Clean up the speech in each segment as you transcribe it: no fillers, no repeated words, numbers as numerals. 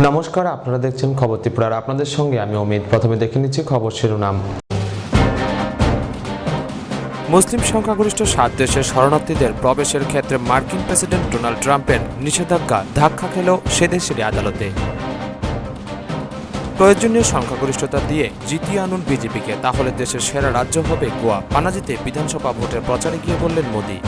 নমস্কার, আপনারা দেখছেন খবর ত্রিপুরার। আপনাদের সঙ্গে আমি অমিত। প্রথমে দেখে নিচ্ছি খবর শিরোনাম। মুসলিম সংখ্যাগরিষ্ঠ 7 দেশের শরণার্থীদের প্রবেশের ক্ষেত্রে মার্কিন প্রেসিডেন্ট ডোনাল্ড ট্রাম্পের নিষেধাজ্ঞা ধাক্কা খেল সে দেশেরই আদালতে। প্রয়োজনীয় সংখ্যাগরিষ্ঠতা দিয়ে জিতিয়ে আনুন বিজেপিকে, তাহলে দেশের সেরা রাজ্য হবে গোয়া। পানাজিতে বিধানসভা ভোটের প্রচারে গিয়ে বললেন মোদি।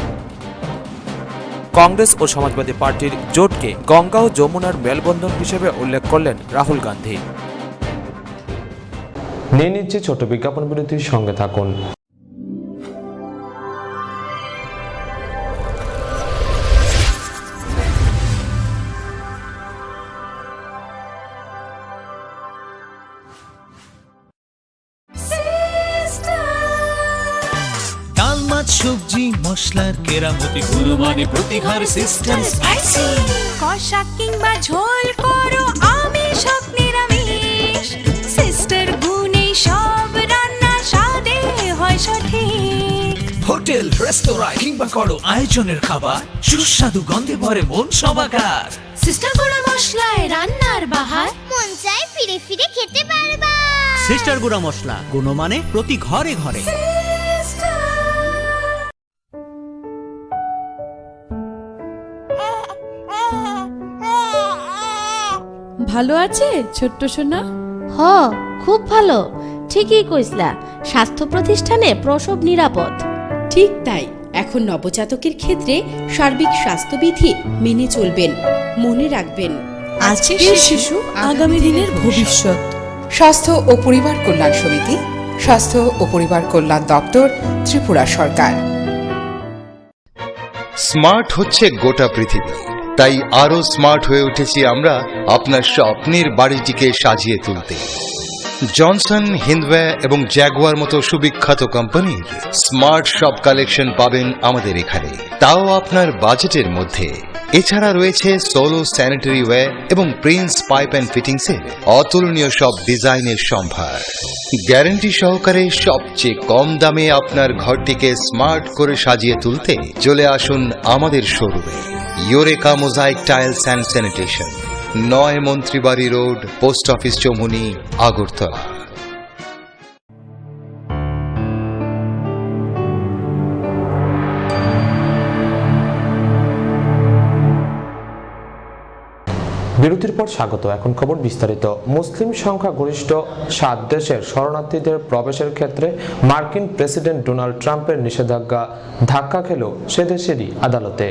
কংগ্রেস ও সমাজবাদী পার্টির জোটকে গঙ্গা ও যমুনার মেলবন্ধন হিসেবে উল্লেখ করলেন রাহুল গান্ধী। নিয়ে নিচ্ছে ছোট বিজ্ঞাপন বিরতির সঙ্গে থাকুন। সবজি মশলার কেরামতি গুণমানে প্রতিহার সিস্টেম স্পাইসি কষা কিংবা ঝোল করো আমিষ হোক নিরামিষ, সিস্টার গুণে সব রান্না স্বাদে হয় সঠিক। হোটেল রেস্তোরাঁ কিংবা করো আয়োজনের খাবার সুস্বাদু গন্ধে ভরে মন সবাকার। সিস্টার গুঁড়া মশলায় রান্নার বাহার, মন চায় ফিরে ফিরে খেতে পারবা। সিস্টার গুঁড়া মশলা, গুণমানে প্রতি ঘরে ঘরে। ভালো আছে ছোট্ট সোনা? হ, খুব ভালো। ঠিকই কইসলা, স্বাস্থ্য প্রতিষ্ঠানে প্রসব নিরাপদ। ঠিক তাই, এখন নবজাতকের ক্ষেত্রে সার্বিক স্বাস্থ্যবিধি মেনে চলবেন। মনে রাখবেন, আজকের শিশু আগামী দিনের ভবিষ্যৎ। স্বাস্থ্য ও পরিবার কল্যাণ সমিতি, স্বাস্থ্য ও পরিবার কল্যাণ দপ্তর, ত্রিপুরা সরকার। স্মার্ট হচ্ছে গোটা পৃথিবী, তাই আরো স্মার্ট হয়ে উঠেছি আমরা আপনার স্বপ্নের বাড়িটিকে সাজিয়ে তুলতে। জনসন, হিন্দওয়্যার এবং জ্যাগুয়ার মতো সুবিখ্যাত কোম্পানির স্মার্ট সব কালেকশন পাবেন আমাদের এখানে, তাও আপনার বাজেটের মধ্যে। এছাড়া রয়েছে সোলো স্যানিটারি ওয়্যার এবং প্রিন্স পাইপ অ্যান্ড ফিটিংসের অতুলনীয় সব ডিজাইনের সম্ভার। গ্যারান্টি সহকারে সবচেয়ে কম দামে আপনার ঘরটিকে স্মার্ট করে সাজিয়ে তুলতে চলে আসুন আমাদের শোরুমে। Eureka mosaic tiles and sanitation, 9 Mantribari road, post office Choumuhani, Agartala. বিরতির পর স্বাগত। এখন খবর বিস্তারিত। মুসলিম সংখ্যাগরিষ্ঠ 7 দেশের শরণার্থীদের প্রবেশের ক্ষেত্রে মার্কিন প্রেসিডেন্ট ডোনাল্ড ট্রাম্পের নিষেধাজ্ঞা ধাক্কা খেল সে দেশেরই আদালতে।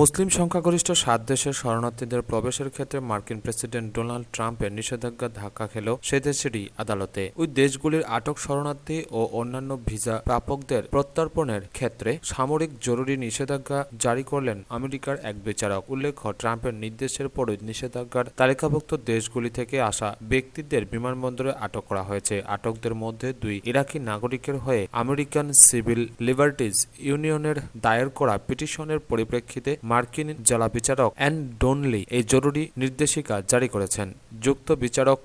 মুসলিম সংখ্যাগরিষ্ঠ 7 দেশের শরণার্থীদের প্রবেশের ক্ষেত্রে মার্কিন প্রেসিডেন্ট ডোনাল্ড ট্রাম্পের নিষেধাজ্ঞা ধাক্কা খেল সে দেশেরই আদালতে। ওই দেশগুলির আটক শরণার্থী ও অন্যান্য ভিসা প্রাপকদের প্রত্যর্পণের ক্ষেত্রে সামরিক জরুরি নিষেধাজ্ঞা জারি করলেন আমেরিকার এক বিচারক। উল্লেখ্য, ট্রাম্পের নির্দেশের পরই নিষেধাজ্ঞার তালিকাভুক্ত দেশগুলি থেকে আসা ব্যক্তিদের বিমানবন্দরে আটক করা হয়েছে। আটকদের মধ্যে 2 ইরাকি নাগরিকের হয়ে আমেরিকান সিভিল লিবার্টিজ ইউনিয়নের দায়ের করা পিটিশনের পরিপ্রেক্ষিতে মার্কিন জেলা বিচারক অ্যান ডনলি এই জরুরি নির্দেশিকা জারি করেছেন। যুক্ত বিচারক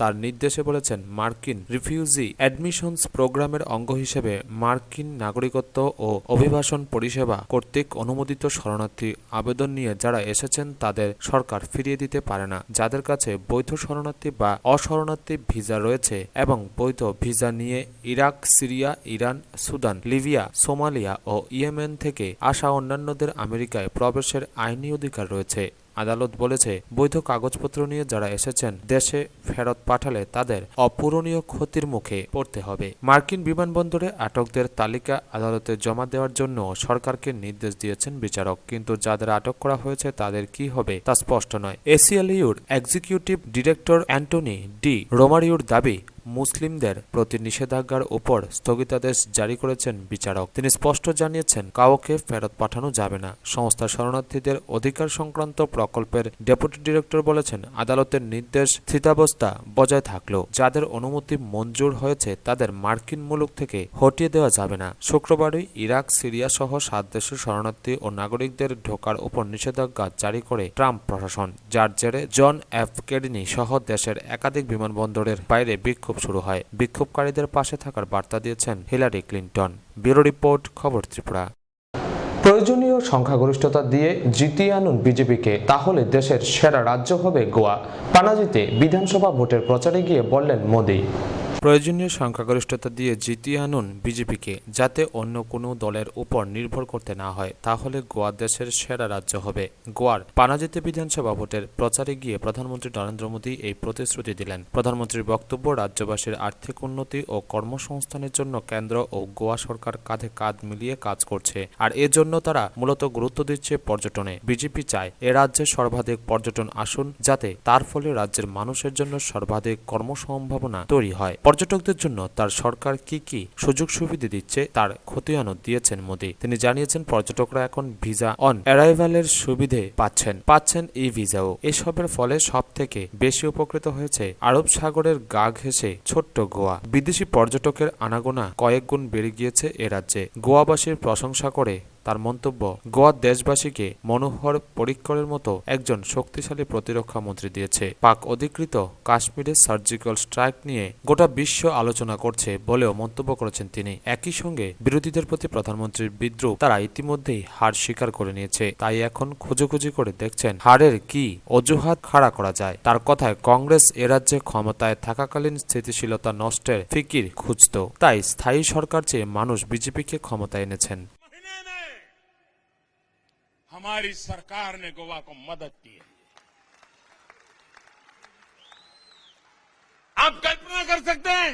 তার নির্দেশে বলেছেন, মার্কিন রিফিউজি অ্যাডমিশনস প্রোগ্রামের অঙ্গ হিসেবে মার্কিন নাগরিকত্ব ও অভিবাসন পরিষেবা কর্তৃক অনুমোদিত শরণার্থী আবেদন নিয়ে যারা এসেছেন তাদের সরকার ফিরিয়ে দিতে পারে না। যাদের কাছে বৈধ শরণার্থী বা অশরণার্থী ভিসা রয়েছে এবং বৈধ ভিসা নিয়ে Iraq, Syria, Iran, Sudan, Libya, Somalia ও ইয়েমেন থেকে আসা অন্যান্যদের আমেরিকায় প্রবেশের আইনি অধিকার রয়েছে। আদালত বলেছে, বৈধ কাগজপত্র নিয়ে যারা এসেছেন দেশে ফেরত পাঠালে তাদের অপূরণীয় ক্ষতির মুখে পড়তে হবে। মার্কিন বিমানবন্দরে আটকদের তালিকা আদালতে জমা দেওয়ার জন্য সরকারকে নির্দেশ দিয়েছেন বিচারক, কিন্তু যাদের আটক করা হয়েছে তাদের কি হবে তা স্পষ্ট নয়। এসিএলইউর এক্সিকিউটিভ ডিরেক্টর অ্যান্টনি ডি রোমারিওর দাবি, মুসলিমদের প্রতি নিষেধাজ্ঞার উপর স্থগিতাদেশ জারি করেছেন বিচারক। তিনি স্পষ্ট জানিয়েছেন, কাউকে ফেরত পাঠানো যাবে না। সংস্থার শরণার্থীদের অধিকার সংক্রান্ত প্রকল্পের ডেপুটি ডিরেক্টর বলেছেন, আদালতের নির্দেশ স্থিতাবস্থা বজায় থাকলেও যাদের অনুমতি মঞ্জুর হয়েছে তাদের মার্কিন মুলুক থেকে হটিয়ে দেওয়া যাবে না। শুক্রবারই ইরাক, সিরিয়া সহ 7 দেশের শরণার্থী ও নাগরিকদের ঢোকার উপর নিষেধাজ্ঞা জারি করে ট্রাম্প প্রশাসন, যার জেরে জন এফ কেনেডি সহ দেশের একাধিক বিমানবন্দরের বাইরে বিক্ষোভ শুরু হয়। বিক্ষোভকারীদের পাশে থাকার বার্তা দিয়েছেন হিলারি ক্লিন্টন। ব্যুরো রিপোর্ট, খবর ত্রিপুরা। প্রয়োজনীয় প্রয়োজনীয় সংখ্যাগরিষ্ঠতা দিয়ে জিতিয়ে আনুন বিজেপিকে, তাহলে দেশের সেরা রাজ্য হবে গোয়া। পানাজিতে বিধানসভা ভোটের প্রচারে গিয়ে বললেন মোদি। প্রয়োজনীয় সংখ্যাগরিষ্ঠতা দিয়ে জিতিয়ে আনুন বিজেপিকে, যাতে অন্য কোনো দলের উপর নির্ভর করতে না হয়, তাহলে গোয়া দেশের সেরা রাজ্য হবে। গোয়ার পানাজিতে বিধানসভা ভোটের প্রচারে গিয়ে প্রধানমন্ত্রী নরেন্দ্র মোদী এই প্রতিশ্রুতি দিলেন। প্রধানমন্ত্রীর বক্তব্য, রাজ্যবাসীর আর্থিক উন্নতি ও কর্মসংস্থানের জন্য কেন্দ্র ও গোয়া সরকার কাঁধে কাঁধ মিলিয়ে কাজ করছে, আর এজন্য তারা মূলত গুরুত্ব দিচ্ছে পর্যটনে। বিজেপি চায় এ রাজ্যে সর্বাধিক পর্যটন আসুন, যাতে তার ফলে রাজ্যের মানুষের জন্য সর্বাধিক কর্মসম্ভাবনা তৈরি হয়। পর্যটকদের জন্য তার সরকার কি কি সুযোগ সুবিধা দিচ্ছে তার খতিয়ানও দিয়েছেন মোদি। তিনি জানিয়েছেন, পর্যটকরা এখন ভিসা অন অ্যারাইভালের সুবিধে পাচ্ছেন ই ভিসাও। এসবের ফলে সব থেকে বেশি উপকৃত হয়েছে আরব সাগরের গা ঘেঁষে ছোট্ট গোয়া। বিদেশি পর্যটকের আনাগোনা কয়েক গুণ বেড়ে গিয়েছে এ রাজ্যে। গোয়াবাসীর প্রশংসা করে তার মন্তব্য, গোয়া দেশবাসীকে মনোহর পরিক্করের মতো একজন শক্তিশালী প্রতিরক্ষা মন্ত্রী দিয়েছে। পাক অধিকৃত কাশ্মীরের সার্জিক্যাল স্ট্রাইক নিয়ে গোটা বিশ্ব আলোচনা করছে বলেও মন্তব্য করেছেন তিনি। একই সঙ্গে বিরোধীদের প্রতি প্রধানমন্ত্রীর বিদ্রুপ তারা ইতিমধ্যেই হার স্বীকার করে নিয়েছে, তাই এখন খোঁজাখুঁজি করে দেখছেন হারের কি অজুহাত খাড়া করা যায়। তার কথায়, কংগ্রেস এ রাজ্যে ক্ষমতায় থাকাকালীন স্থিতিশীলতা নষ্টের ফিকির খুঁজত, তাই স্থায়ী সরকার চেয়ে মানুষ বিজেপিকে ক্ষমতায় এনেছেন। हमारी सरकार ने गोवा को मदद की है। आप कल्पना कर सकते हैं,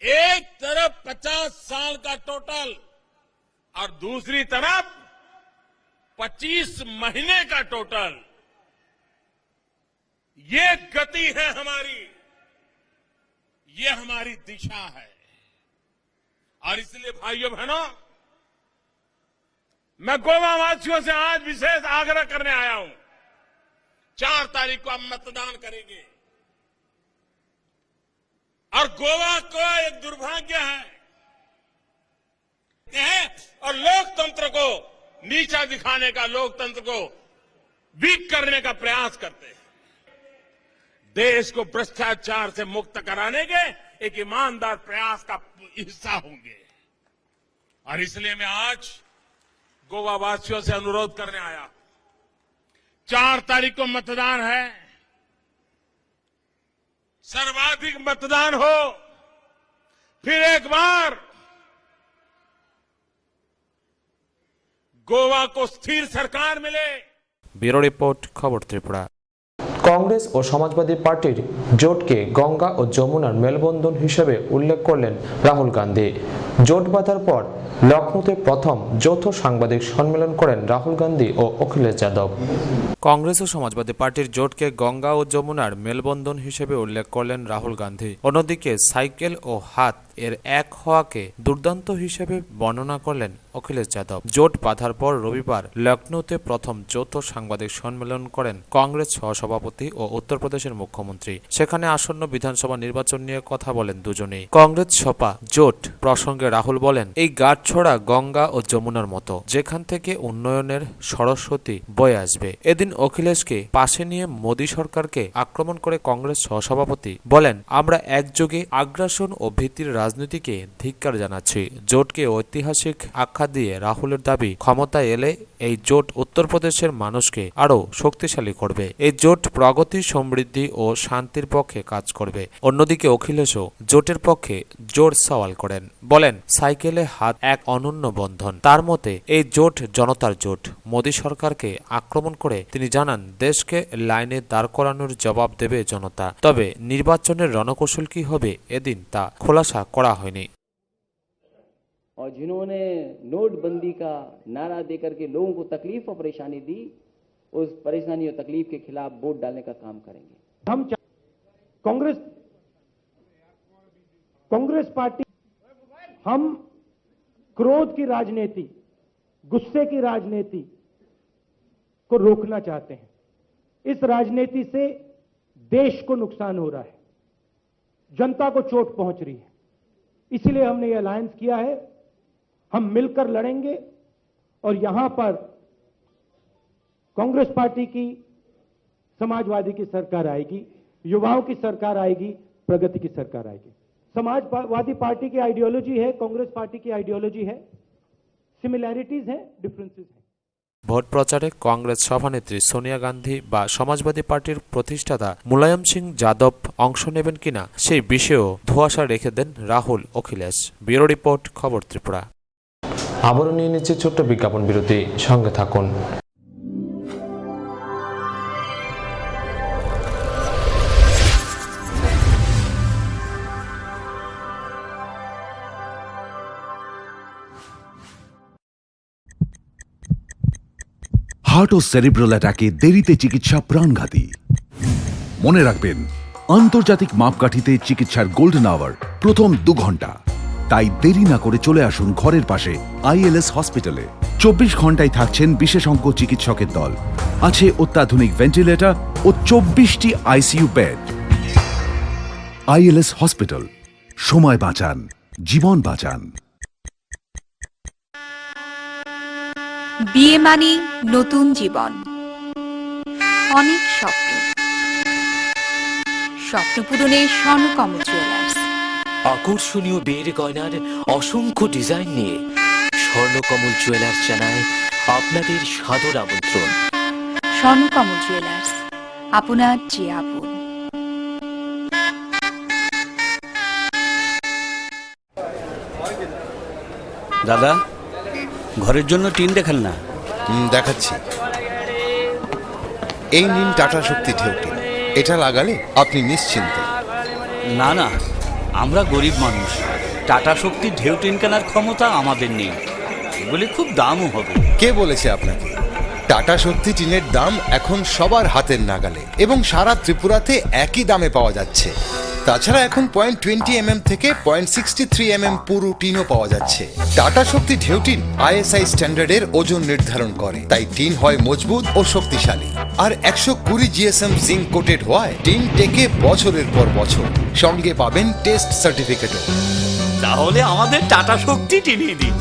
एक तरफ 50 साल का टोटल और दूसरी तरफ 25 महीने का टोटल। ये गति है हमारी, ये हमारी दिशा है। और इसलिए भाइयों बहनों, मैं गोवा वासियों से आज विशेष आग्रह करने आया हूं। 4 तारीख को हम मतदान करेंगे, और गोवा को एक दुर्भाग्य है और लोकतंत्र को नीचा दिखाने का, लोकतंत्र को वीक करने का प्रयास करते हैं। देश को भ्रष्टाचार से मुक्त कराने के एक ईमानदार प्रयास का हिस्सा होंगे। और इसलिए मैं आज गोवा वासियों से अनुरोध करने आया, 4 तारीख को मतदान है, सर्वाधिक मतदान हो, फिर एक बार गोवा को स्थिर सरकार मिले। ব্যুরো রিপোর্ট, খবর ত্রিপুরা। কংগ্রেস ও সমাজবাদী পার্টির জোটকে গঙ্গা ও যমুনার মেলবন্ধন হিসেবে উল্লেখ করলেন রাহুল গান্ধী। জোট বাঁধার পর লখনৌতে প্রথম যৌথ সাংবাদিক সম্মেলন করেন রাহুল গান্ধী ও অখিলেশ যাদব। কংগ্রেস ও সমাজবাদী পার্টির জোটকে গঙ্গা ও যমুনার মেলবন্ধন হিসেবে উল্লেখ করলেন রাহুল গান্ধী। অন্যদিকে সাইকেল ও হাত এর এক হওয়াকে দুর্দান্ত হিসেবে বর্ণনা করলেন অখিলেশ যাদব। জোট বাঁধার পর রবিবার লখনৌতে প্রথম যৌথ সাংবাদিক সম্মেলন করেন কংগ্রেস সহসভাপতি ও উত্তরপ্রদেশের মুখ্যমন্ত্রী। সেখানে আসন্ন বিধানসভা নির্বাচন নিয়ে কথা বলেন দুজনেই। কংগ্রেস সপা জোট প্রসঙ্গে রাহুল বলেন, এই গাঁটছড়া গঙ্গা ও যমুনার মতো, যেখান থেকে উন্নয়নের সরস্বতী বয়ে আসবে। এদিন অখিলেশকে পাশে নিয়ে মোদী সরকারকে আক্রমণ করে কংগ্রেস সহসভাপতি বলেন, আমরা একযোগে আগ্রাসন ও ভীতির রাজনীতিকে ধিক্কার জানাচ্ছি। জোটকে ঐতিহাসিক আখ্যা দিয়ে রাহুলের দাবি, ক্ষমতায় এলে এই জোট উত্তরপ্রদেশের মানুষকে আরো শক্তিশালী করবে। এই জোট প্রগতি, সমৃদ্ধি ও শান্তির পক্ষে কাজ করবে। অন্যদিকে অখিলেশও জোটের পক্ষে জোর সওয়াল করেন, বলেন সাইকেলে হাত এক অনন্য বন্ধন। তার মতে এই জোট জনতার জোট। মোদী সরকারকে আক্রমণ করে তিনি জানান, দেশকে লাইনে দাঁড় করানোর জবাব দেবে জনতা। তবে নির্বাচনের রণকৌশল কি হবে এদিন তা খোলাসা করা হয়নি। और जिन्होंने नोटबंदी का नारा देकर के लोगों को तकलीफ और परेशानी दी, उस परेशानी और तकलीफ के खिलाफ वोट डालने का काम करेंगे। हम कांग्रेस पार्टी, हम क्रोध की राजनीति, गुस्से की राजनीति को रोकना चाहते हैं। इस राजनीति से देश को नुकसान हो रहा है, जनता को चोट पहुंच रही है। इसलिए हमने ये अलायंस किया है। हम मिलकर लड़ेंगे और यहां पर कांग्रेस पार्टी की, समाजवादी की सरकार आएगी, युवाओं की सरकार आएगी, प्रगति की सरकार आएगी। समाजवादी पार्टी की आइडियोलॉजी है, कांग्रेस पार्टी की आइडियोलॉजी है, सिमिलैरिटीज हैं, डिफरेंसेस हैं। ভোট প্রচারে কংগ্রেস সভানেত্রী সোনিয়া গান্ধী বা সমাজবাদী পার্টির প্রতিষ্ঠাতা মুলায়ম সিং যাদব অংশ নেবেন কিনা সেই বিষয়েও ধোঁয়াশা রেখে দেন রাহুল অখিলেশ। ব্যুরো রিপোর্ট, খবর ত্রিপুরা। আবারও নিয়ে নিচ্ছে ছোট্ট বিজ্ঞাপন বিরতি, সঙ্গে থাকুন। হার্ট ও সেরিব্রাল অ্যাটাকে দেরিতে চিকিৎসা প্রাণঘাতী। মনে রাখবেন, আন্তর্জাতিক মাপকাঠিতে চিকিৎসার গোল্ডেন আওয়ার প্রথম 2 ঘন্টা। তাই দেরি না করে চলে আসুন ঘরের পাশে ILS হসপিটালে। 24 ঘন্টায় থাকছেন বিশেষজ্ঞ চিকিৎসকের দল। আছে অত্যাধুনিক ভেন্টিলেটর ও 24টি ICU বেড। ILS হসপিটাল, সময় বাঁচান, জীবন বাঁচান। বিয়ে মানে নতুন জীবন, অনেক স্বপ্ন, স্বপ্ন পূরণে স্বর্ণকমল জুয়েলার্স। আকর্ষণীয় বিয়ের গয়নার অসংখ্য ডিজাইন নিয়ে স্বর্ণকমল জুয়েলার্স জানায় আপনাদের সাদর আমন্ত্রণ। স্বর্ণকমল জুয়েলার্স, আপনার যে আপন। দাদা, ঘরের জন্য টিন দেখান না। দেখাচ্ছি। এই নিন টাটা শক্তি ঢেউটি। এটা লাগালে আপনি নিশ্চিন্ত। না না, আমরা গরিব মানুষ, টাটা শক্তির ঢেউ টিন কেনার ক্ষমতা আমাদের নেই। এগুলি খুব দামও হবে। কে বলেছে আপনাকে? টাটা শক্তি টিনের দাম এখন সবার হাতের নাগালে এবং সারা ত্রিপুরাতে একই দামে পাওয়া যাচ্ছে। তাছাড়া এখন 0.20 থেকে 0.63 পুরু টিনও পাওয়া যাচ্ছে। টাটা শক্তি ঢেউ টিন ISI স্ট্যান্ডার্ডের ওজন নির্ধারণ করে, তাই টিন হয় মজবুত ও শক্তিশালী। আর 120 GSM জিঙ্ক কোটেড হওয়ায় টিন টেকে বছরের পর বছর। সঙ্গে পাবেন টেস্ট সার্টিফিকেটও। তাহলে আমাদের টাটা শক্তি টিনিয়ে দিন।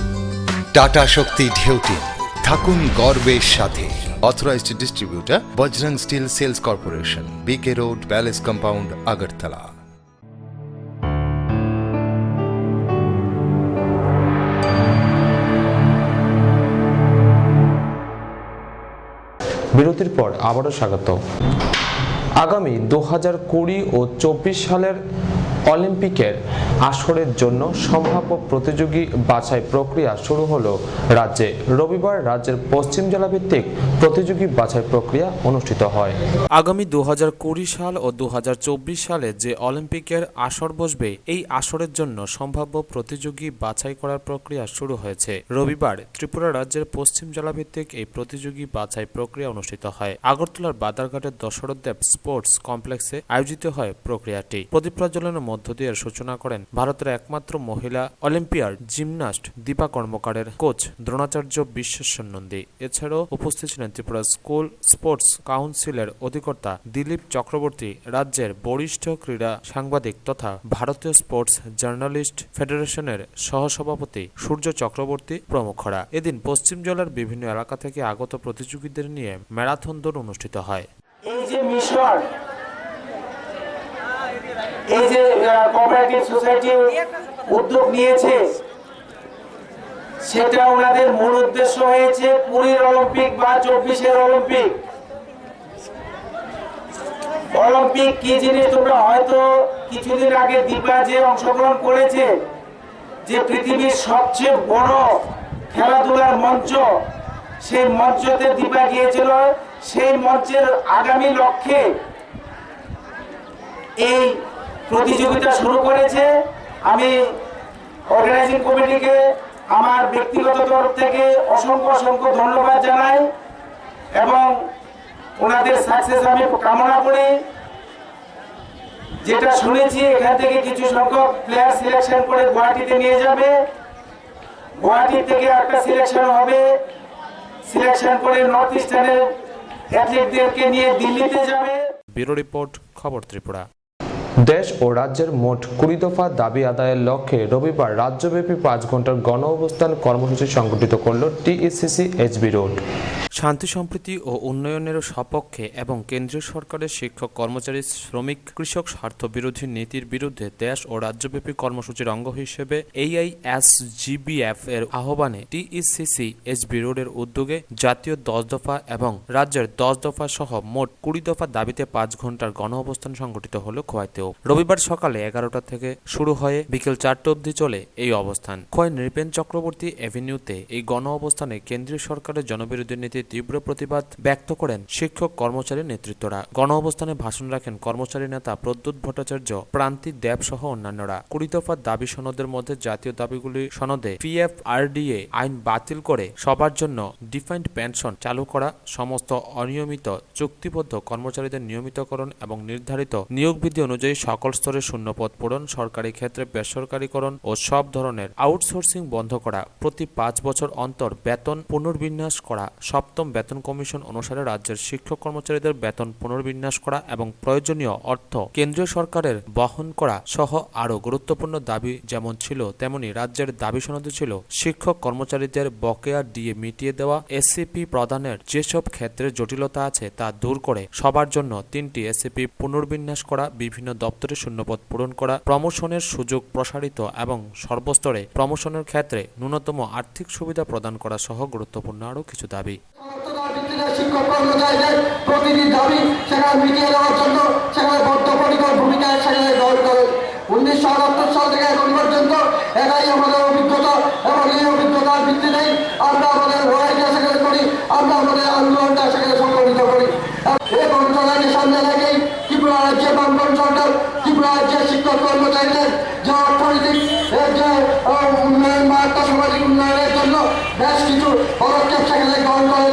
টাটা শক্তি ঢেউ টিন, থাকুন গর্বের সাথে। Authorised distributor Bajrang steel sales corporation, BK road, palace compound, Agartala. বিরতির পর আবারও স্বাগত। আগামী 2020 ও 24 সালের অলিম্পিকের আসরের জন্য সম্ভাব্য প্রতিযোগী বাছাই প্রক্রিয়া শুরু হলো রাজ্যে। রবিবার রাজ্যের পশ্চিম জেলা ভিত্তিক প্রতিযোগী বাছাই প্রক্রিয়া অনুষ্ঠিত হয়। আগামী 2020 সাল ও 2024 সালে যে অলিম্পিকের আসর বসবে, এই আসরের জন্য সম্ভাব্য প্রতিযোগী বাছাই করার প্রক্রিয়া শুরু হয়েছে। রবিবার ত্রিপুরা রাজ্যের পশ্চিম জেলা ভিত্তিক এই প্রতিযোগী বাছাই প্রক্রিয়া অনুষ্ঠিত হয়। আগরতলার বাদারঘাটের দশরথ দেব স্পোর্টস কমপ্লেক্সে আয়োজিত হয় প্রক্রিয়াটি। প্রদীপ প্রজ্বলনের মধ্য দিয়ে সূচনা করেন ভারতের একমাত্র মহিলা অলিম্পিয়াড জিমন্যাস্ট দীপা কর্মকারের কোচ দ্রোণাচার্য বিশ্বেশ্বর নন্দী। এছাড়াও উপস্থিত ছিলেন ত্রিপুরা স্কুল স্পোর্টস কাউন্সিলের অধিকর্তা দিলীপ চক্রবর্তী, রাজ্যের বরিষ্ঠ ক্রীড়া সাংবাদিক তথা ভারতীয় স্পোর্টস জার্নালিস্ট ফেডারেশনের সহসভাপতি সূর্য চক্রবর্তী প্রমুখরা। এদিন পশ্চিম জেলার বিভিন্ন এলাকা থেকে আগত প্রতিযোগীদের নিয়ে ম্যারাথন দৌড় অনুষ্ঠিত হয়। এই যে মিশন, এই যে কোঅপারেটিভ সোসাইটি উদ্যোগ নিয়েছে, সেটা ওনাদের মূল উদ্দেশ্য হয়েছে পুরীর অলিম্পিক বা 24-এর অলিম্পিক। অলিম্পিক কি জিনিস তোমরা হয়তো কিছুদিন আগে দীপা যে অংশগ্রহণ করেছে, যে পৃথিবীর সবচেয়ে বড় খেলাধুলার মঞ্চ, সেই মঞ্চতে দীপা গিয়েছিল। সেই মঞ্চের আগামী লক্ষ্যে এই প্রতিযোগিতা শুরু করেছে। আমি অর্গানাইজিং কমিটিকে আমার ব্যক্তিগত তরফ থেকে অসংখ্য ধন্যবাদ জানাই এবং ওনাদের সাকসেস আমি কামনা করি। যেটা শুনেছি, এখান থেকে কিছু সংখ্যক প্লেয়ার সিলেকশন করে গুয়াহাটিতে নিয়ে যাবে। গুয়াহাটি থেকে একটা সিলেকশন হবে, সিলেকশন করে নর্থ ইস্টার্নের অ্যাথলেটদেরকে নিয়ে দিল্লিতে যাবে। ব্যুরো রিপোর্ট, খবর ত্রিপুরা। দেশ ও রাজ্যের মোট 20 দফা দাবি আদায়ের লক্ষ্যে রবিবার রাজ্যব্যাপী 5 ঘন্টার গণ অবস্থান কর্মসূচি সংগঠিত করল টিএসসিসি এইচবি রোড। শান্তি সম্প্রীতি ও উন্নয়নের সপক্ষে এবং কেন্দ্রীয় সরকারের শিক্ষক কর্মচারী শ্রমিক কৃষক স্বার্থ বিরোধী নীতির বিরুদ্ধে দেশ ও রাজ্যব্যাপী কর্মসূচির অঙ্গ হিসেবে AISGBF এর আহ্বানে টিএসসিসি এইচবি রোডের উদ্যোগে জাতীয় 10 দফা এবং রাজ্যের 10 দফা সহ মোট 20 দফা দাবিতে 5 ঘন্টার গণ অবস্থান সংগঠিত হল খোয়াইতেও। রবিবার সকালে 11টা থেকে শুরু হয়ে বিকেল 4টা অবধি চলে এই অবস্থান। খোয়াই নৃপেন চক্রবর্তী এভিনিউতে এই গণ অবস্থানে কেন্দ্রীয় সরকারের জনবিরোধী নীতির তীব্র প্রতিবাদ ব্যক্ত করেন শিক্ষক কর্মচারী নেতৃত্বরা। গণ অবস্থানে ভাষণ রাখেন কর্মচারী নেতা প্রদ্যুৎ ভট্টাচার্য, প্রান্তি দেব সহ অন্যান্যরা। 20 দফা দাবি সনদের মধ্যে জাতীয় দাবিগুলি সনদে PFRDA আইন বাতিল করে সবার জন্য ডিফাইন্ড পেনশন চালু করা, সমস্ত অনিয়মিত চুক্তিবদ্ধ কর্মচারীদের নিয়মিতকরণ এবং নির্ধারিত নিয়োগ বিধি অনুযায়ী সকল স্তরে শূন্যপদ পূরণ, সরকারি ক্ষেত্রে বেসরকারীকরণ ও সব ধরনের আউটসোর্সিং বন্ধ করা, প্রতি 5 বছর অন্তর বেতন পুনর্বিন্যাস করা, সপ্তম বেতন কমিশন অনুসারে রাজ্যের শিক্ষক কর্মচারীদের বেতন পুনর্বিন্যাস করা এবং প্রয়োজনীয় অর্থ কেন্দ্রীয় সরকারের বহন করা সহ আরও গুরুত্বপূর্ণ দাবি যেমন ছিল তেমনি রাজ্যের দাবি সনদে ছিল শিক্ষক কর্মচারীদের বকেয়া দিয়ে মিটিয়ে দেওয়া, এসসিপি প্রদানের যেসব ক্ষেত্রে জটিলতা আছে তা দূর করে সবার জন্য 3টি এসসিপি পুনর্বিন্যাস করা, বিভিন্ন দপ্তরে শূন্যপদ পূরণ করা, প্রমোশনের সুযোগ প্রসারিত এবং সর্বস্তরে প্রমোশনের ক্ষেত্রে ন্যূনতম আর্থিক সুবিধা প্রদান করা সহ গুরুত্বপূর্ণ আরও কিছু দাবি। শিক্ষক কর্মচারীদের প্রতিটি দাবি সেখানে মিটিয়ে দেওয়ার জন্য সেখানে বদ্ধপরিকর ভূমিকা সেখানে গ্রহণ করে। 1978 সাল থেকে এখন পর্যন্ত এটাই আমাদের অভিজ্ঞতা এবং এই অভিজ্ঞতার ভিত্তিতেই আমরা আমাদের লড়াইটা সেখানে করি, আমরা আমাদের আন্দোলনটা সেখানে সংগঠিত করি। এই মন্ত্রণালয়কে সামনে রেখেই ত্রিপুরা রাজ্যের বামপন্থী সরকার ত্রিপুরা রাজ্যের শিক্ষক কর্মচারীদের যে অর্থনৈতিক যে উন্নয়ন বা আর্থসামাজিক উন্নয়নের জন্য বেশ কিছু পদক্ষেপ সেখানে গ্রহণ করে।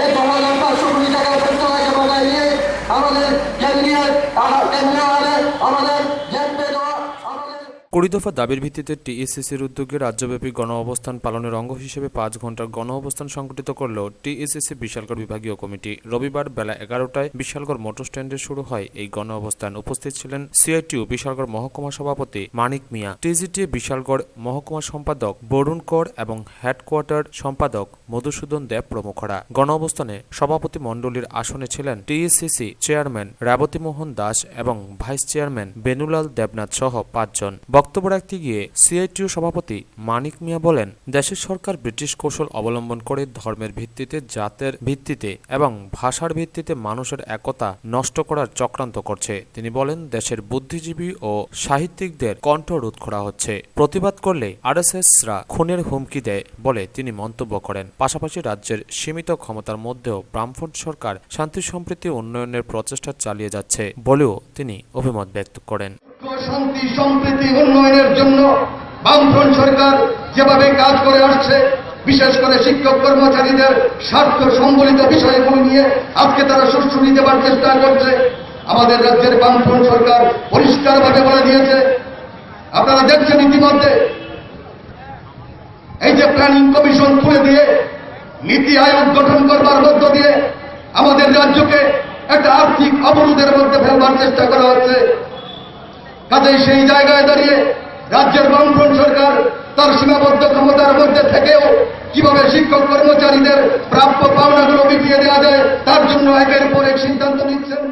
এই 2005 কোটি টাকার মন্ত্রণালয়কে বাজায় নিয়ে আমাদের কেন্দ্রীয় আমাদের 20 দফা দাবির ভিত্তিতে টিএসসিসির উদ্যোগে রাজ্যব্যাপী গণ অবস্থান পালনের অঙ্গ হিসেবে 5 ঘন্টার গণ অবস্থান সংগঠিত করল টিএসসিসি বিশালগড় বিভাগীয় কমিটি। রবিবার বেলা 11টায় বিশালগড় মোটর স্ট্যান্ডে শুরু হয় এই গণ অবস্থান। উপস্থিত ছিলেন সিআইটিউ বিশালগড় মহকুমা সভাপতি মানিক মিয়া, টিজিটিএ বিশালগড় মহকুমা সম্পাদক বরুণ কর এবং হেডকোয়ার্টার সম্পাদক মধুসূদন দেব প্রমুখরা। গণ অবস্থানে সভাপতি মণ্ডলীর আসনে ছিলেন টিএসসিসি চেয়ারম্যান রেবতী মোহন দাস এবং ভাইস চেয়ারম্যান বেনুলাল দেবনাথ সহ 5 জন। বক্তব্য রাখতে গিয়ে সিআইটিউ সভাপতি মানিক মিয়া বলেন, দেশের সরকার ব্রিটিশ কৌশল অবলম্বন করে ধর্মের ভিত্তিতে, জাতের ভিত্তিতে এবং ভাষার ভিত্তিতে মানুষের একতা নষ্ট করার চক্রান্ত করছে। তিনি বলেন, দেশের বুদ্ধিজীবী ও সাহিত্যিকদের কণ্ঠ রোধ করা হচ্ছে। প্রতিবাদ করলে আরএসএসরা খুনের হুমকি দেয় বলে তিনি মন্তব্য করেন। পাশাপাশি রাজ্যের সীমিত ক্ষমতার মধ্যেও বামফ্রন্ট সরকার শান্তি সম্প্রীতি উন্নয়নের প্রচেষ্টা চালিয়ে যাচ্ছে বলেও তিনি অভিমত ব্যক্ত করেন। শান্তি সম্প্রীতি উন্নয়নের জন্য বামফ্রন্ট সরকার যেভাবে কাজ করে আসছে, বিশেষ করে শিক্ষক কর্মচারীদের স্বার্থ সম্বলিত বিষয়গুলো নিয়ে আজকে তারা সুষ্ঠুনি দেবার চেষ্টা করছে। আমাদের রাজ্যের বামফ্রন্ট সরকার পরিষ্কারভাবে বলে দিয়েছে, আপনারা দেখছেন ইতিমধ্যে এই যে প্ল্যানিং কমিশন খুলে দিয়ে নীতি আয়োগ গঠন করবার মধ্য দিয়ে আমাদের রাজ্যকে একটা আর্থিক অবরোধের মধ্যে ফেলবার চেষ্টা করা হচ্ছে। কাজেই সেই জায়গায় দাঁড়িয়ে রাজ্যের বামফ্রন্ট সরকার তার সীমাবদ্ধ ক্ষমতার মধ্যে থেকেও কিভাবে শিক্ষক কর্মচারীদের প্রাপ্য পাওনাগুলো মিটিয়ে দেওয়া যায় তার জন্য একের পর এক সিদ্ধান্ত নিচ্ছেন।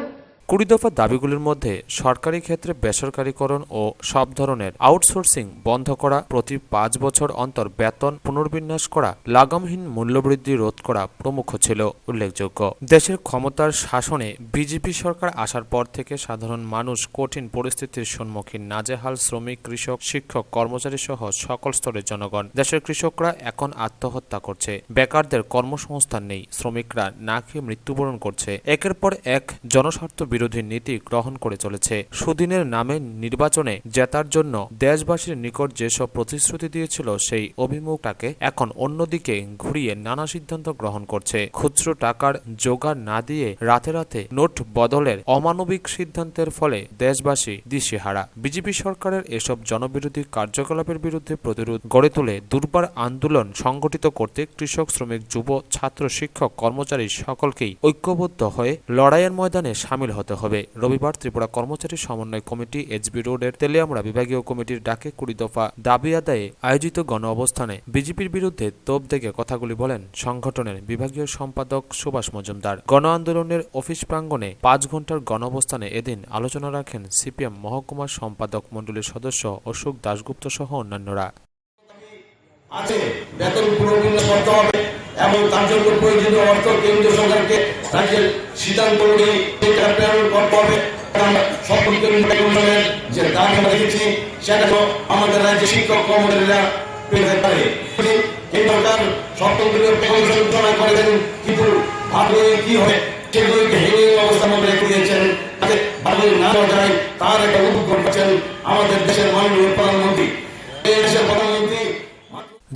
20 দফা দাবিগুলির মধ্যে সরকারি ক্ষেত্রে বেসরকারীকরণ ও সব ধরনের আউটসোর্সিং বন্ধ করা, প্রতি 5 বছর অন্তর বেতন পুনর্বিন্যাস করা, লাগামহীন মূল্যবৃদ্ধি রোধ করা প্রমুখ ছিল উল্লেখযোগ্য। দেশের ক্ষমতার শাসনে বিজেপি সরকার আসার পর থেকে সাধারণ মানুষ কঠিন পরিস্থিতির সম্মুখীন। নাজেহাল শ্রমিক, কৃষক, শিক্ষক, কর্মচারী সহ সকল স্তরের জনগণ। দেশের কৃষকরা এখন আত্মহত্যা করছে, বেকারদের কর্মসংস্থান নেই, শ্রমিকরা না খেয়ে মৃত্যুবরণ করছে। একের পর এক জনস্বার্থ বিরোধী নীতি গ্রহণ করে চলেছে। সুদিনের নামে নির্বাচনে জেতার জন্য দেশবাসীর নিকট যেসব প্রতিশ্রুতি দিয়েছিল সেই অভিমুখটাকে এখন অন্যদিকে ঘুরিয়ে নানা সিদ্ধান্ত গ্রহণ করছে। খুচরো টাকার জোগাড় না দিয়ে রাতে রাতে নোট বদলের অমানবিক সিদ্ধান্তের ফলে দেশবাসী দিশেহারা। বিজেপি সরকারের এসব জনবিরোধী কার্যকলাপের বিরুদ্ধে প্রতিরোধ গড়ে তুলে দুর্বার আন্দোলন সংগঠিত করতে কৃষক, শ্রমিক, যুব, ছাত্র, শিক্ষক, কর্মচারী সকলকেই ঐক্যবদ্ধ হয়ে লড়াইয়ের ময়দানে সামিল হতে চালাতে হবে। রবিবার ত্রিপুরা কর্মচারী সমন্বয় কমিটি এইচবি রোডের তেলিয়ামুড়া বিভাগীয় কমিটির ডাকে 20 দফা দাবি আদায়ে আয়োজিত গণ অবস্থানে বিজেপির বিরুদ্ধে তোপ দেখে কথাগুলি বলেন সংগঠনের বিভাগীয় সম্পাদক সুভাষ মজুমদার। গণ আন্দোলনের অফিস প্রাঙ্গণে 5 ঘন্টার গণ অবস্থানে এদিন আলোচনা রাখেন সিপিএম মহকুমা সম্পাদক মণ্ডলীর সদস্য অশোক দাশগুপ্ত সহ অন্যান্যরা। আছে বেতন পুনর্বিন্যাস করতে হবে এবং তার জন্য প্রয়োজনীয় অর্থ কেন্দ্রীয় সরকারকে রাজ্যের সিদ্ধান্ত অনুযায়ী প্রেরণ করতে হবে। আমরা সকল কেন্দ্রের যে দাবি আমরা রেখেছি সেটা আমাদের রাজ্যের শিক্ষক কর্মচারীরা পেতে পারে। কেন্দ্র সরকার সপ্তম ঘোষণা করেছেন, কিন্তু ভাবে কি হবে সেগুলোকে হেঁটে অবস্থার মধ্যে রেখে দিয়েছেন। ভাবে না যায় তার একটা উপকরণ করছেন আমাদের দেশের মাননীয় প্রধানমন্ত্রী। এই দেশের প্রধানমন্ত্রী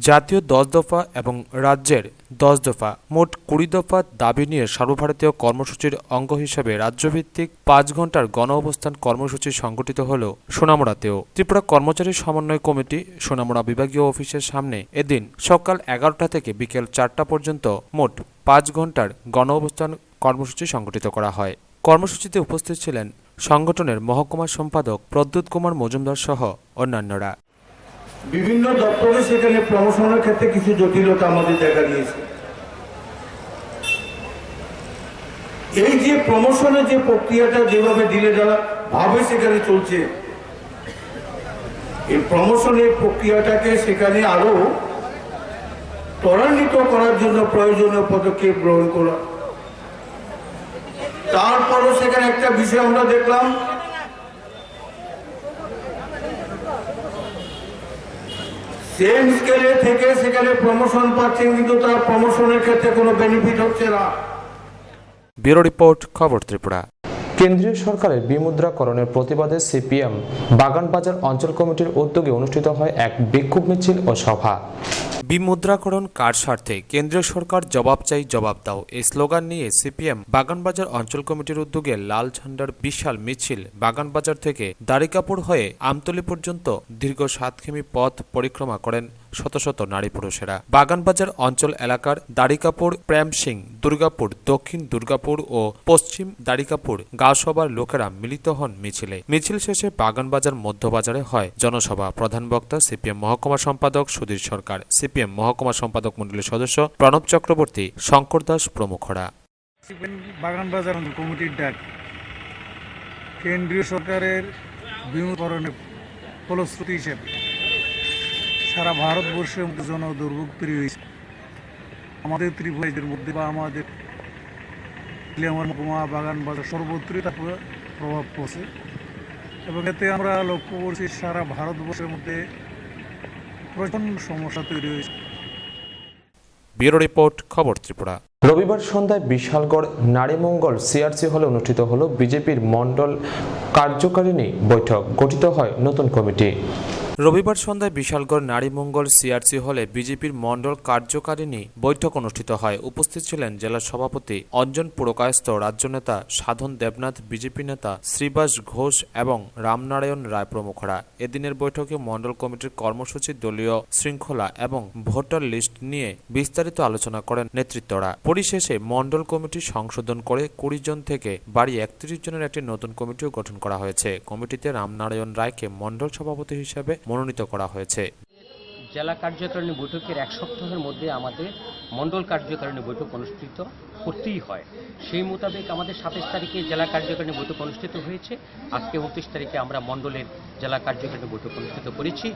জাতীয় 10 দফা এবং রাজ্যের 10 দফা মোট 20 দফা দাবি নিয়ে সর্বভারতীয় কর্মসূচির অঙ্গ হিসেবে রাজ্যভিত্তিক 5 ঘন্টার গণ অবস্থান কর্মসূচি সংগঠিত হল সোনামুড়াতেও। ত্রিপুরা কর্মচারী সমন্বয় কমিটি সোনামুড়া বিভাগীয় অফিসের সামনে এদিন সকাল 11টা থেকে বিকেল 4টা পর্যন্ত মোট 5 ঘন্টার গণ অবস্থান কর্মসূচি সংগঠিত করা হয়। কর্মসূচিতে উপস্থিত ছিলেন সংগঠনের মহকুমা সম্পাদক প্রদ্যুৎ কুমার মজুমদার সহ অন্যান্যরা। বিভিন্ন দপ্তরে সেখানে প্রমোশনের ক্ষেত্রে কিছু জটিলতা আমাদের দেখা দিয়েছে। এই যে প্রমোশনের যে প্রক্রিয়াটা যেভাবে ঢিলে ঢালা ভাবে সেখানে চলছে, এই প্রমোশনের প্রক্রিয়াটাকে সেখানে আরো ত্বরান্বিত করার জন্য প্রয়োজনীয় পদক্ষেপ গ্রহণ করা। তারপরও সেখানে একটা বিষয় আমরা দেখলাম, সেম স্কেলে থেকে সেখানে প্রমোশন পাচ্ছেন, কিন্তু তার প্রমোশনের ক্ষেত্রে কোনো বেনিফিট হচ্ছে না। ব্যুরো রিপোর্ট, খবর ত্রিপুরা। কেন্দ্রীয় সরকারের বিমুদ্রাকরণের প্রতিবাদে সিপিএম বাগানবাজার অঞ্চল কমিটির উদ্যোগে অনুষ্ঠিত হয় এক বিক্ষোভ মিছিল ও সভা। বিমুদ্রাকরণ কার স্বার্থে, কেন্দ্রীয় সরকার জবাব চাই, জবাব দাও, এই স্লোগান নিয়ে সিপিএম বাগানবাজার অঞ্চল কমিটির উদ্যোগে লাল ঝান্ডার বিশাল মিছিল বাগানবাজার থেকে দাড়িকাপুর হয়ে আমতলী পর্যন্ত দীর্ঘ 7 কিমি পথ পরিক্রমা করেন শত শত নারী পুরুষেরা। বাগানবাজার অঞ্চল এলাকার দাড়িকাপুর, প্রেম সিং, দুর্গাপুর, দক্ষিণ দুর্গাপুর ও পশ্চিম দাড়িকাপুর গাঁওসভার লোকেরা মিলিত হন মিছিলে। মিছিল শেষে বাগানবাজার মধ্যবাজারে হয় জনসভা। প্রধান বক্তা সিপিএম মহকুমা সম্পাদক সুধীর সরকার, সিপিএম মহকুমা সম্পাদক মণ্ডলীর সদস্য প্রণব চক্রবর্তী, শঙ্কর দাস প্রমুখরা। বাগানবাজার কমিটির ডাক কেন্দ্রীয় সরকারের বিমুদ্রাকরণের ফলশ্রুতি হিসেবে সারা ভারতবর্ষের মধ্যে জন দুর্ভোগ তৈরি হয়েছে। আমাদের ত্রিপুরাদের মধ্যে বা আমাদের মহকুমা বাগানবাজার সর্বত্রই তার প্রভাব পড়ছে এবং এতে আমরা লক্ষ্য করছি সারা ভারতবর্ষের মধ্যে প্রচন্ড সমস্যা তৈরি হয়েছে। ব্যুরো রিপোর্ট, খবর ত্রিপুরা। রবিবার সন্ধ্যায় বিশালগড় নারীমঙ্গল সিআরসি হলে অনুষ্ঠিত হল বিজেপির মণ্ডল কার্যকারিণী বৈঠক। গঠিত হয় নতুন কমিটি। রবিবার সন্ধ্যায় বিশালগড় নারীমঙ্গল সিআরসি হলে বিজেপির মণ্ডল কার্যকারিণী বৈঠক অনুষ্ঠিত হয়। উপস্থিত ছিলেন জেলা সভাপতি অঞ্জন পুরকায়স্থ, রাজ্য নেতা সাধন দেবনাথ, বিজেপি নেতা শ্রীবাস ঘোষ এবং রামনারায়ণ রায় প্রমুখরা। এদিনের বৈঠকে মণ্ডল কমিটির কর্মসূচি, দলীয় শৃঙ্খলা এবং ভোটার লিস্ট নিয়ে বিস্তারিত আলোচনা করেন নেতৃত্বরা। পরিশেষে মণ্ডল কমিটি সংশোধন করে 20 জন থেকে বাড়ি 31 জনের একটি নতুন কমিটিও গঠন করা হয়েছে। কমিটিতে রামনারায়ণ রায়কে মণ্ডল সভাপতি হিসেবে মনোনীত করা হয়েছে। জেলা কার্যকারিণী বৈঠকের 1 সপ্তাহের মধ্যে আমাদের মণ্ডল কার্যকারিণী বৈঠক অনুষ্ঠিত করতেই হয়। সেই মোতাবেক আমাদের 27 তারিখে জেলা কার্যকারিণী বৈঠক অনুষ্ঠিত হয়েছে। আজকে 29 তারিখে আমরা মণ্ডলের জেলা কার্যকারিণী বৈঠক অনুষ্ঠিত করেছি।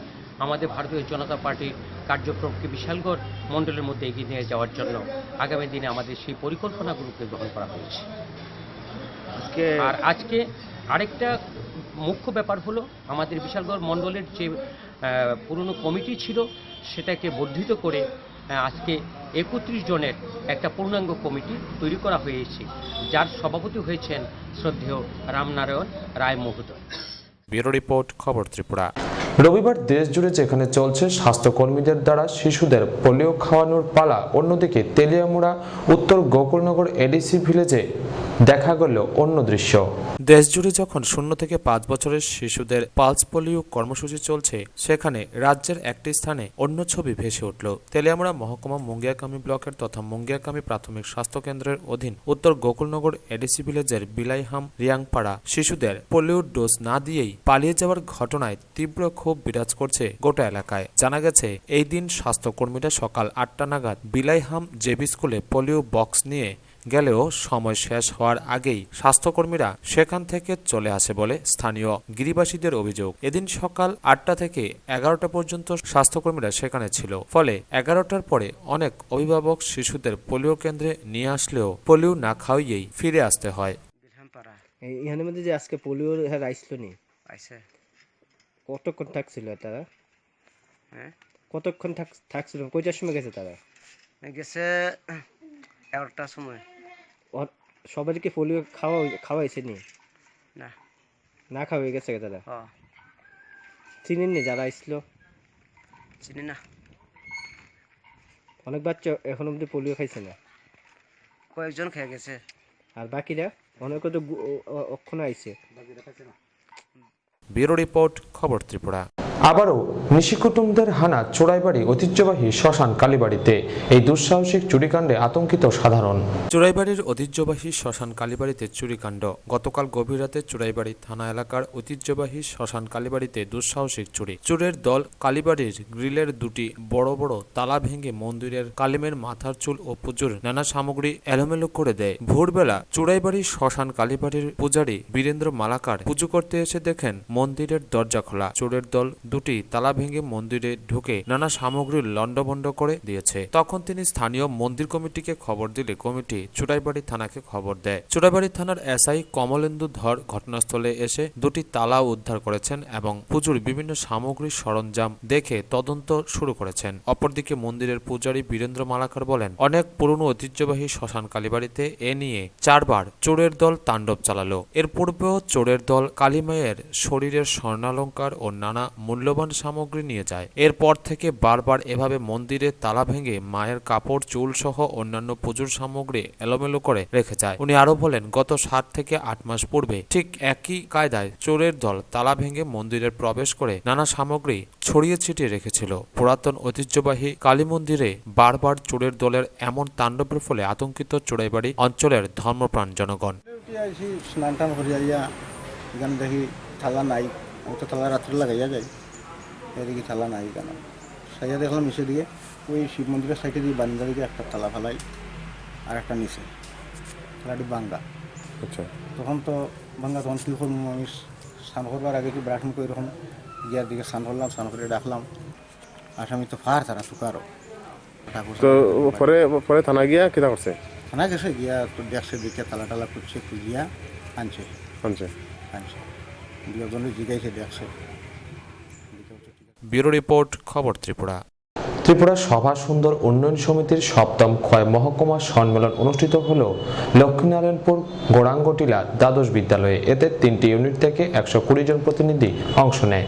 আমাদের ভারতীয় জনতা পার্টির কার্যক্রমকে বিশালগড় মণ্ডলের মধ্যে এগিয়ে নিয়ে যাওয়ার জন্য আগামী দিনে আমাদের সেই পরিকল্পনাগুলোকে গ্রহণ করা হয়েছে। আর আজকে আরেকটা মুখ্য ব্যাপার হলো আমাদের বিশালগড় মণ্ডলের যে পুরনো কমিটি ছিল সেটাকে বর্ধিত করে আজকে 31 জনের একটা পূর্ণাঙ্গ কমিটি তৈরি করা হয়েছে, যার সভাপতি হয়েছেন শ্রদ্ধেয় রামনারায়ণ রায় মহোদয়। ব্যুরো রিপোর্ট, খবর ত্রিপুরা। রবিবার দেশ জুড়ে যেখানে চলছে স্বাস্থ্যকর্মীদের দ্বারা শিশুদের পোলিও খাওয়ানোর পালা, অন্যদিকে তেলিয়ামুড়া উত্তর গোকুলনগর এডিসি ভিলেজে দেখা গেল অন্য দৃশ্য। দেশজুড়ে যখন 0 থেকে 5 বছরের শিশুদের পালস পোলিও কর্মসূচি চলছে, সেখানে রাজ্যের একটি স্থানে অন্য ছবি ভেসে উঠল। তেলিয়ামুড়া মহকুমা মুঙ্গিয়াকামি ব্লকের তথা মুঙ্গিয়াকামি প্রাথমিক স্বাস্থ্য কেন্দ্রের অধীন উত্তর গোকুলনগর এডিসি ভিলেজের বিলাইহাম রিয়াংপাড়া শিশুদের পোলিও ডোজ না দিয়েই পালিয়ে যাওয়ার ঘটনায় তীব্র ক্ষোভ বিরাজ করছে গোটা এলাকায়। জানা গেছে, এই দিন স্বাস্থ্যকর্মীরা সকাল 8টা নাগাদ বিলাইহাম জেবি স্কুলে পোলিও বক্স নিয়ে গেলেও সময় শেষ হওয়ার আগেই স্বাস্থ্যকর্মীরা সেখান থেকে চলে আসে বলে স্থানীয় গিরিবাসীদের অভিযোগ। এদিন সকাল 8টা থেকে 11টা পর্যন্ত স্বাস্থ্যকর্মীরা সেখানে ছিল, ফলে 11টার পরে অনেক অভিভাবক শিশুদের পোলিও কেন্দ্রে নিয়ে আসলেও পোলিও না খাওয়াইয়েই ফিরে আসতে হয়। এখানের মধ্যে যে আজকে পোলিও আইসলো নি কতক্ষণ থাকছিল তারা? কতক্ষণ থাকছিল? কয়টার সময় গেছে তারা? গেছে 11টার সময়। সবাইকে পোলিও খাওয়াইছে নি? না, না খাওয়াই গেছে তারা? চিনেন নি যারা আইছিল? চিনি না। অনেক বাচ্চা এখন অব্দি পোলিও খাইছে না? কয়েকজন খেয়ে গেছে। আর বাকিরা অনেক তো অক্ষণ আইছে। ব্যুরো রিপোর্ট, খবর ত্রিপুরা। আবারও নিশিকুটুমদের হানা চোরাইবাড়ি ঐতিহ্যবাহী শ্মশান কালীবাড়িতে। এই দুঃসাহসিক চুরিকাণ্ডে আতঙ্কিত সাধারণ। চোরাইবাড়ির ঐতিহ্যবাহী শ্মশান কালীবাড়িতে চুরিকাণ্ড। গতকাল গভীর রাতে চোরাইবাড়ি থানা এলাকার ঐতিহ্যবাহী শ্মশান কালীবাড়িতে দুঃসাহসিক চুরি। চোরের দল কালীবাড়ির গ্রিলের দুটি বড় বড় তালা ভেঙে মন্দিরের কালিমের মাথার চুল ও পুজোর নানা সামগ্রী এলোমেলো করে দেয়। ভোরবেলা চোরাইবাড়ি শ্মশান কালীবাড়ির পূজারী বীরেন্দ্র মালাকার পুজো করতে এসে দেখেন মন্দিরের দরজা খোলা। চোরের দল দুটি তালা ভেঙে মন্দিরে ঢুকে নানা সামগ্রী লন্ডভন্ড করে দিয়েছে। তখন তিনি স্থানীয় মন্দির কমিটিকে খবর দিলে কমিটি চোরাইবাড়ি থানাকে খবর দেয়। চোরাইবাড়ি থানার এসআই কমলেন্দু ধর ঘটনাস্থলে এসে দুটি তালা উদ্ধার করেছেন এবং পুজোর বিভিন্ন সামগ্রী সরঞ্জাম দেখে তদন্ত শুরু করেছেন। অপরদিকে মন্দিরের পূজারী বীরেন্দ্র মালাকার বলেন, অনেক পুরনো ঐতিহ্যবাহী শ্মশান কালীবাড়িতে এ নিয়ে 4 বার চোরের দল তাণ্ডব চালালো। এর পূর্বেও চোরের দল কালীমায়ের শরীরের স্বর্ণালঙ্কার ও নানা মূল্যবান সামগ্রী নিয়ে যায়। এরপর থেকে বারবার এভাবে মন্দিরে তালা ভেঙে মায়ের কাপড়, চুল সহ অন্যান্য পুজোর সামগ্রী এলোমেলো করে রেখে যায়। উনি আরো বলেন, গত 7 থেকে 8 মাস পূর্বে ঠিক একই কায়দায় চোরের দল তালা ভেঙে মন্দিরে প্রবেশ করে নানা সামগ্রী ছড়িয়ে ছিটিয়ে রেখেছিল। পুরাতন ঐতিহ্যবাহী কালী মন্দিরে বারবার চোরের দলের এমন তাণ্ডবের ফলে আতঙ্কিত চোরাইবাড়ি অঞ্চলের ধর্মপ্রাণ জনগণ। স্নান টান করিয়া এখানে দেখি থালা নাই, তো থালা রাত্রে লাগাইয়া যায়, এদিকে থালা নাই কেন সাইয়া দেখলাম নিচে দিয়ে ওই শিব মন্দিরের সাইডে দিয়ে বারান্দা দিকে একটা থালা ফেলাই আর একটা নিচে থালাটি ভাঙ্গা। আচ্ছা, তখন তো ভাঙ্গা, তখন কী করবো আমি স্নান করবার আগে কি ব্রাশন করে এরকম গিয়ার দিকে স্নান করলাম, স্নান করে ডাকলাম আসামি তো ফার তারা শুকারও। তো পরে থানা গিয়া কিনা করছে? থানা গেছে গিয়া তো দেখছে দিকে তালা টালা করছে, খুঁজিয়া আনছে দুজনে জিগাইছে দেখছে। ব্যুরো রিপোর্ট, খবর ত্রিপুরা। ত্রিপুরা সভা সুন্দর উন্নয়ন সমিতির 7ম ক্ষয় মহকুমা সম্মেলন অনুষ্ঠিত হল লক্ষ্মীনারায়ণপুর গোড়াঙ্গটিলা দ্বাদশ বিদ্যালয়ে। এতে 3টি ইউনিট থেকে 120 জন প্রতিনিধি অংশ নেয়।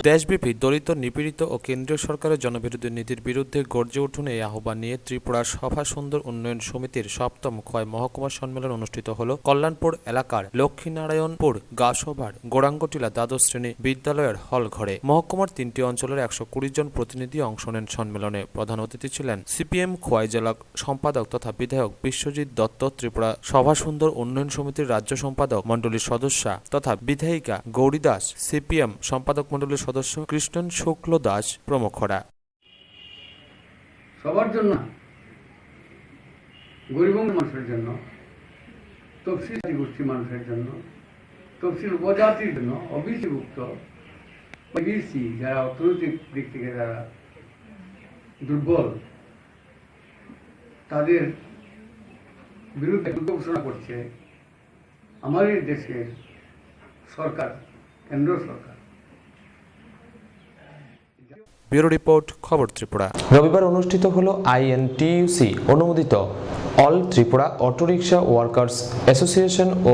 দেশব্যাপী দলিত, নিপীড়িত ও কেন্দ্রীয় সরকারের জনবিরোধী নীতির বিরুদ্ধে গর্জে উঠুন এই আহ্বান নিয়ে ত্রিপুরা সভা সুন্দর উন্নয়ন সমিতির 7ম ক্ষয় মহকুমা সম্মেলন অনুষ্ঠিত হল কল্যাণপুর এলাকার লক্ষ্মীনারায়ণপুর গাছসভার গোড়াঙ্গটিলা দ্বাদশ শ্রেণী বিদ্যালয়ের হল ঘরে। মহকুমার 3টি অঞ্চলের 120 জন প্রতিনিধি অংশ নেন সম্মেলনে। প্রধান অতিথি ছিলেন সিপিএম খোয়াই জেলা সম্পাদক তথা বিধায়ক বিশ্বজিৎ দত্ত, ত্রিপুরা সভা সুন্দর উন্নয়ন সমিতির রাজ্য সম্পাদক মণ্ডলীর সদস্যা তথা বিধায়িকা গৌরী দাস, সিপিএম সম্পাদক মণ্ডলীর সদস্য কৃষ্ণন শুক্ল দাস প্রমুখরা। সবার জন্য, গরিব মানুষের জন্য, তফসিল গোষ্ঠী মানুষের জন্য, তফসিল উপজাতির জন্য, অবিসিভুক্ত ওবিসি যারা অর্থনৈতিক দিক থেকে যারা দুর্বল, তাদের বিরুদ্ধে যুদ্ধ ঘোষণা করছে আমাদের দেশের সরকার, কেন্দ্র সরকার। ব্যুরো রিপোর্ট, খবর ত্রিপুরা। রবিবার অনুষ্ঠিত হলো আইএনটিইউসি অনুমোদিত all Tripura autorickshaw workers association ও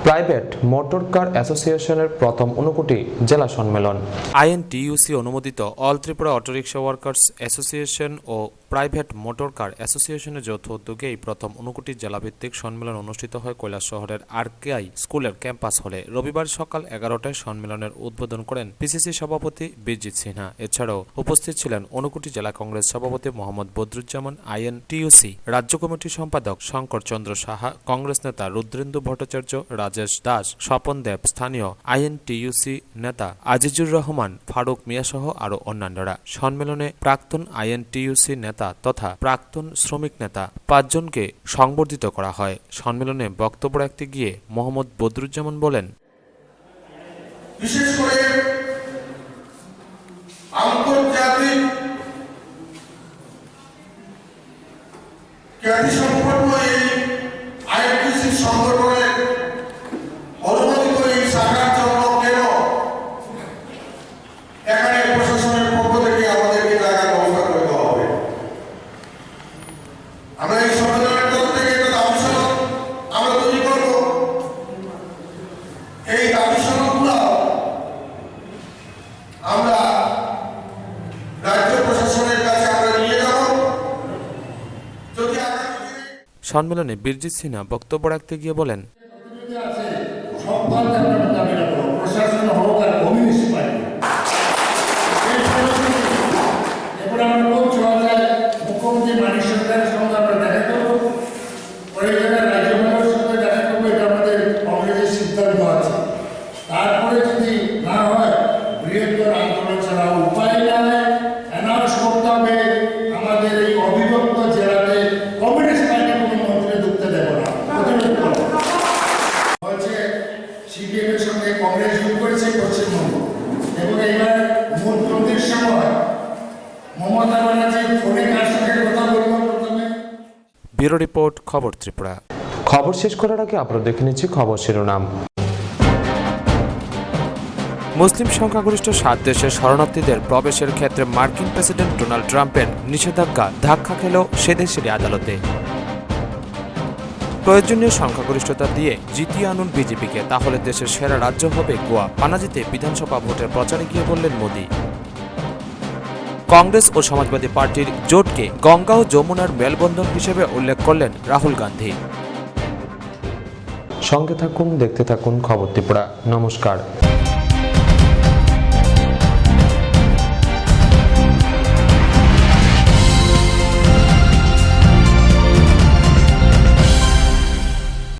প্রাইভেট মোটর কার অ্যাসোসিয়েশনের প্রথম 59টি জেলা সম্মেলন। আইএনটিইউসি অনুমোদিত all Tripura autorickshaw workers association ও প্রাইভেট মোটর কার অ্যাসোসিয়েশনের যৌথ উদ্যোগে এই প্রথম 59 জেলাভিত্তিক সম্মেলন অনুষ্ঠিত হয় কৈলাস শহরের আরকেআই স্কুলের ক্যাম্পাস হলে। রবিবার সকাল 11টায় সম্মেলনের উদ্বোধন করেন পিসিসি সভাপতি বীরজিৎ সিনহা। এছাড়াও উপস্থিত ছিলেন 59 জেলা কংগ্রেস সভাপতি মোহাম্মদ বদরুজ্জামান, আইএনটিইউসি রাজ্য কমিটির সম্পাদক শঙ্কর চন্দ্র সাহা, কংগ্রেস নেতা রুদ্রেন্দু ভট্টাচার্য, রাজেশ দাস, স্বপন দেব, স্থানীয় আইএনটিইউসি নেতা আজিজুর রহমান, ফারুক মিয়া সহ আরো অন্যান্যরা। সম্মেলনে প্রাক্তন আইএনটিইউসি নেতা তথা প্রাক্তন শ্রমিক নেতা 5 জনকে সংবর্ধিত করা হয়। সম্মেলনে বক্তব্য রাখতে গিয়ে মোহাম্মদ বদরুজ্জামান বলেন, বিশেষ করে আন্তর্জাতিক খ্যাতিসম্পন্ন এই আইএনটিইউসি সংগঠনের অনুমোদিত এই শাখার জন্য কেন এখানে প্রশাসনের পক্ষ থেকে আমাদেরকে জায়গা ব্যবস্থা করে দেওয়া হবে। আমরা এই সম্মেলনের তরফ থেকে একটা দাবি সনদ আমরা তৈরি করব। এই দাবি সনদগুলো আমরা রাজ্য প্রশাসনের কাছে আমরা নিয়ে যাব। যদি সম্মেলনে বীরজিৎ সিনহা বক্তব্য রাখতে গিয়ে বলেন, প্রশাসন হোক আর কমিউনিস্ট পার্টি, এবার আমরা খুব সহজে মুখ্যমন্ত্রী মানিক সরকারের সঙ্গে আমরা দেখা করবো, পরে রাজ্যপালের সঙ্গে দেখা করবো। এটা আমাদের কংগ্রেসের সিদ্ধান্ত আছে। তারপরে যদি না হয় বৃহত্তর আন্দোলন ছাড়া উপায় নাই, অ্যানাউন্স করতে হবে আমাদের এই অবিভক্ত জেলাতে কমিউনিস্ট পার্টি কোনো মন্ত্রী ঢুকতে দেব না। হচ্ছে সিপিএম এর সঙ্গে কংগ্রেস যোগ করেছে পশ্চিমবঙ্গ, এবং এইবার মুখ্যমন্ত্রীর সময় মমতা ব্যানার্জি ফোনে কার সঙ্গে কথা বলবো প্রথমে। ব্যুরো রিপোর্ট, খবর ত্রিপুরা। খবর শেষ করার আগে আমরা দেখে নিচ্ছি খবর শিরোনাম। মুসলিম সংখ্যাগরিষ্ঠ 7 দেশের শরণার্থীদের প্রবেশের ক্ষেত্রে মার্কিন প্রেসিডেন্ট ডোনাল্ড ট্রাম্পের নিষেধাজ্ঞা ধাক্কা খেল সে দেশেরই আদালতে। প্রয়োজনীয় সংখ্যাগরিষ্ঠতা দিয়ে জিতিয়ে আনুন বিজেপিকে, তাহলে দেশের সেরা রাজ্য হবে গোয়া। পানাজিতে বিধানসভা ভোটের প্রচারে গিয়ে বললেন মোদি। কংগ্রেস ও সমাজবাদী পার্টির জোটকে গঙ্গা ও যমুনার মেলবন্ধন হিসেবে উল্লেখ করলেন রাহুল গান্ধী। সঙ্গে থাকুন, দেখতে থাকুন খবর ত্রিপুরা। নমস্কার।